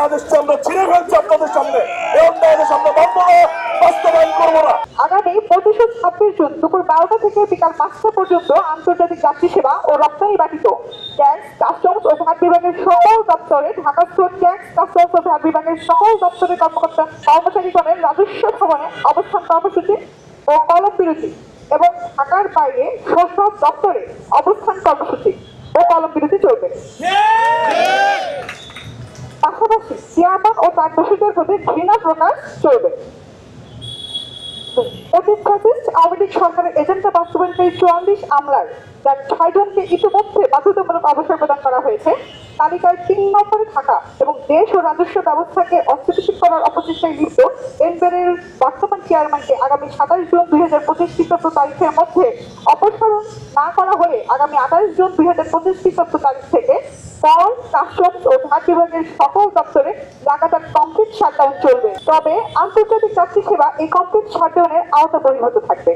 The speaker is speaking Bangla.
আদেশটি আমরা ছিঁড়ে ফেলছি আপনাদের সামনে। এই অন্যায় আদেশ আমরা মানব না, বাস্তবায়ন করবো না। আগামী 25-26 জুন দুপুর 12টা থেকে বিকাল 5টা পর্যন্ত আন্তর্জাতিক যাত্রী সেবা ও রপ্তানি ব্যতীত ট্যাক্স, কাস্টমস ও ভ্যাট বিভাগের সকল দপ্তরে, ঢাকা স্টোর ট্যাক্স, কাস্টমস ও ভ্যাট বিভাগের সকল দপ্তরের কর্মকর্তা কর্মচারীগণের রাজস্ব ভবনে অবস্থান কর্মসূচি ও কলম বিরতি এবং ঢাকার বাইরে সব দপ্তরে অবস্থান কর্মসূচি ও কলম বিরতি চলবে। পাশাপাশি চেয়ারম্যান ও তার দোষীদের প্রতি ঘৃণা প্রকাশ চলবে। আওয়ামী লীগ সরকারের এজেন্ডা বাস্তবায়নকারী 44 আমলার যার 6 জনকে ইতিমধ্যে বাধ্যতামূলক অবসর প্রদান করা হয়েছে, তালিকায় 3 নম্বরে থাকা এবং দেশ ও রাজস্ব ব্যবস্থাকে অস্থিতিশীল করার অপচেষ্টায় লিপ্ত এনবিআরের বর্তমান চেয়ারম্যানকে আগামী 27 জুন 2025 খ্রিস্টাব্দ তারিখের মধ্যে অপসারণ না করা হলে আগামী 28 জুন 2025 খ্রিস্টাব্দ তারিখ থেকে কর, কাস্টমস ও ভ্যাট বিভাগের সকল দপ্তরে লাগাতার কমপ্লিট শাটডাউন চলবে। তবে আন্তর্জাতিক যাত্রী সেবা এই কমপ্লিট শাটডাউনের আওতা বহির্ভূত থাকবে।